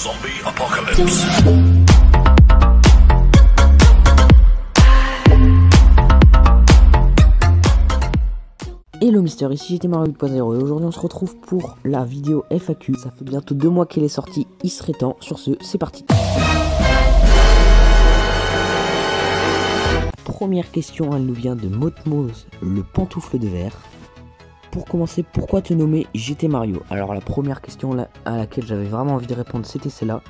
Zombie Apocalypse. Hello Mister, ici j'étais Mario 8.0 et aujourd'hui on se retrouve pour la vidéo FAQ. Ça fait bientôt 2 mois qu'elle est sortie, il serait temps. Sur ce, c'est parti. Première question, elle nous vient de Motmose, le pantoufle de verre. Pour commencer, pourquoi te nommer GT Mario? Alors la première question à laquelle j'avais vraiment envie de répondre, c'était celle-là.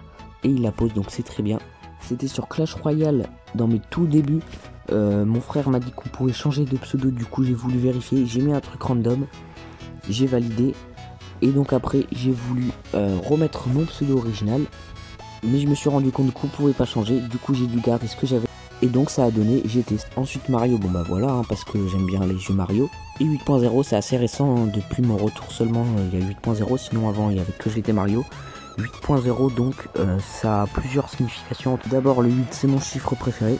Et il la pose, donc c'est très bien. C'était sur Clash Royale, dans mes tout débuts. Mon frère m'a dit qu'on pouvait changer de pseudo, du coup j'ai voulu vérifier. J'ai mis un truc random, j'ai validé. Et donc après, j'ai voulu remettre mon pseudo original. Mais je me suis rendu compte qu'on pouvait pas changer, du coup j'ai dû garder ce que j'avais. Et donc ça a donné GT. Ensuite Mario, bon bah voilà, parce que j'aime bien les jeux Mario. Et 8.0 c'est assez récent, hein, depuis mon retour seulement il y a 8.0, sinon avant il y avait que GT Mario. 8.0 donc ça a plusieurs significations. Tout d'abord le 8 c'est mon chiffre préféré.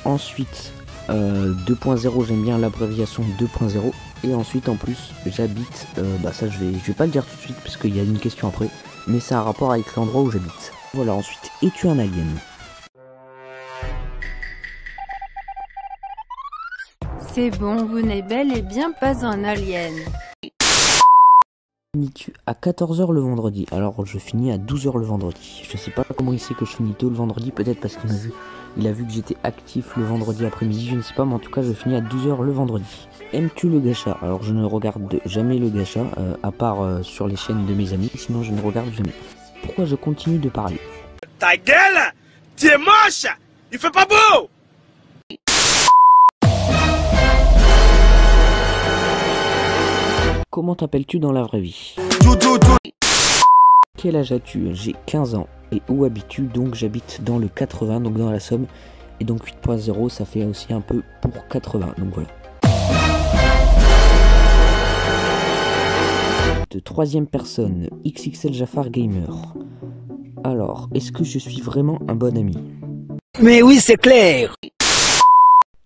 Ensuite 2.0 j'aime bien l'abréviation 2.0. Et ensuite en plus j'habite, bah ça je vais pas le dire tout de suite parce qu'il y a une question après. Mais ça a un rapport avec l'endroit où j'habite. Voilà, ensuite, es-tu un alien? C'est bon, vous n'êtes bel et bien pas un alien. Finis-tu à 14h le vendredi? Alors je finis à 12h le vendredi. Je sais pas comment il sait que je finis tôt le vendredi, peut-être parce qu'il a vu que j'étais actif le vendredi après-midi, je ne sais pas, mais en tout cas je finis à 12h le vendredi. Aimes-tu le gacha? Alors je ne regarde jamais le gacha, à part sur les chaînes de mes amis, sinon je ne regarde jamais. Pourquoi je continue de parler? Ta gueule! Tu es moche! Il fait pas beau! Comment t'appelles-tu dans la vraie vie? Quel âge as-tu? J'ai 15 ans. Et où habites-tu? Donc j'habite dans le 80, donc dans la Somme. Et donc 8.0 ça fait aussi un peu pour 80, donc voilà. De troisième personne, XXL Jafar Gamer. Alors, est-ce que je suis vraiment un bon ami? Mais oui, c'est clair!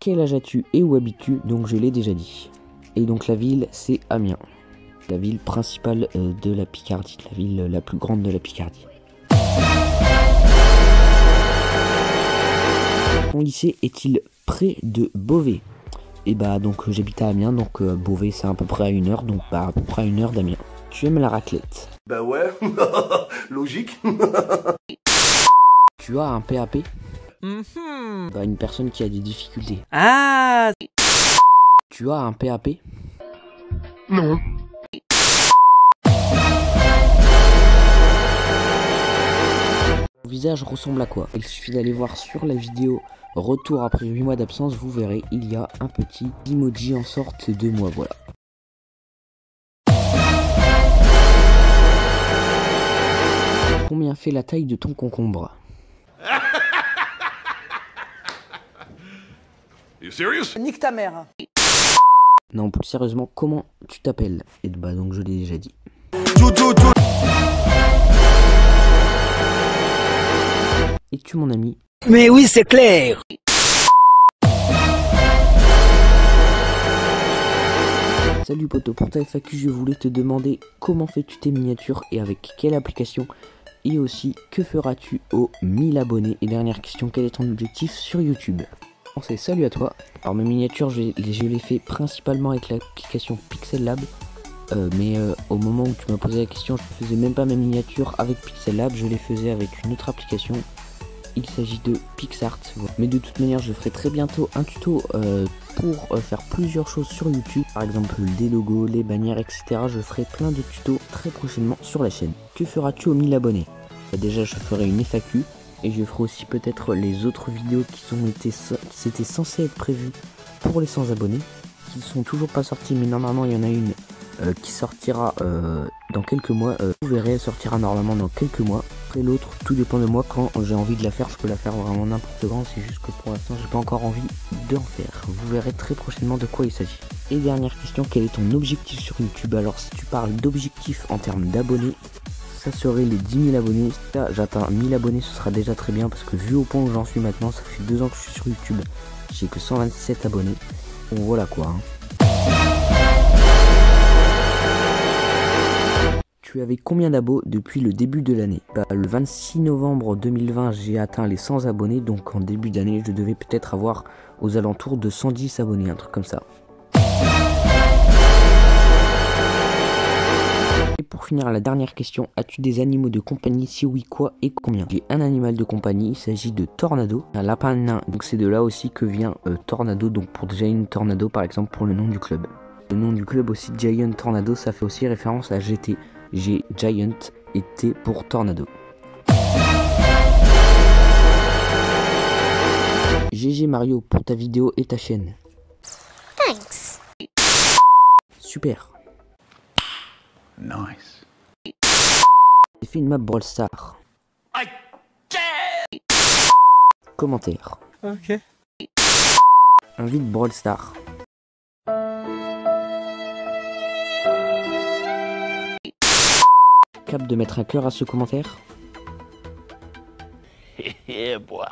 Quel âge as-tu et où habites-tu? Donc je l'ai déjà dit. Et donc la ville, c'est Amiens. La ville principale de la Picardie, la ville la plus grande de la Picardie. Mon lycée est-il près de Beauvais? Et bah donc j'habite à Amiens, donc Beauvais c'est à peu près à 1 heure, donc bah à peu près à 1 heure d'Amiens. Tu aimes la raclette? Bah ouais, logique. Tu as un PAP? Bah une personne qui a des difficultés. Ah! Tu as un PAP? Non. Ton visage ressemble à quoi? Il suffit d'aller voir sur la vidéo retour après 8 mois d'absence, vous verrez, il y a un petit emoji en sorte de moi, voilà. Combien fait la taille de ton concombre? You serious? Nique ta mère. Non, plus sérieusement, comment tu t'appelles? Et bah donc je l'ai déjà dit. Es-tu mon ami? Mais oui, c'est clair! Salut poto, pour ta FAQ je voulais te demander comment fais-tu tes miniatures et avec quelle application? Et aussi, que feras-tu aux 1000 abonnés? Et dernière question, quel est ton objectif sur YouTube? C'est salut à toi. Alors mes miniatures je les fais principalement avec l'application Pixel Lab. Mais au moment où tu m'as posé la question, je ne faisais même pas mes miniatures avec Pixel Lab, je les faisais avec une autre application. Il s'agit de PixArt. Mais de toute manière, je ferai très bientôt un tuto pour faire plusieurs choses sur YouTube. Par exemple, des logos, les bannières, etc. Je ferai plein de tutos très prochainement sur la chaîne. Que feras-tu aux 1000 abonnés? Déjà, je ferai une FAQ. Et je ferai aussi peut-être les autres vidéos qui étaient censées être prévues pour les 100 abonnés. Qui sont toujours pas sorties, mais normalement il y en a une qui sortira dans quelques mois. Vous verrez, elle sortira normalement dans quelques mois. Après l'autre, tout dépend de moi. Quand j'ai envie de la faire, je peux la faire vraiment n'importe quand. C'est juste que pour l'instant, j'ai pas encore envie d'en faire. Vous verrez très prochainement de quoi il s'agit. Et dernière question, quel est ton objectif sur YouTube? Alors si tu parles d'objectif en termes d'abonnés, ça serait les 10 000 abonnés. Si j'atteins 1000 abonnés, ce sera déjà très bien parce que vu au point où j'en suis maintenant, ça fait 2 ans que je suis sur YouTube. J'ai que 127 abonnés. Donc voilà quoi. Tu avais combien d'abos depuis le début de l'année? Le 26 novembre 2020, j'ai atteint les 100 abonnés, donc en début d'année, je devais peut-être avoir aux alentours de 110 abonnés, un truc comme ça. Et pour finir, la dernière question, as-tu des animaux de compagnie? Si oui, quoi et combien? J'ai un animal de compagnie, il s'agit de Tornado, un lapin nain, donc c'est de là aussi que vient Tornado, donc pour Giant Tornado par exemple pour le nom du club. Le nom du club aussi, Giant Tornado, ça fait aussi référence à GT. G, Giant, et T pour Tornado. GG Mario pour ta vidéo et ta chaîne. Thanks. Super. Nice. J'ai fait une map Brawl Stars. Commentaire. Ok. Invite Brawl Stars. Cap de mettre un cœur à ce commentaire. Yeah, boy.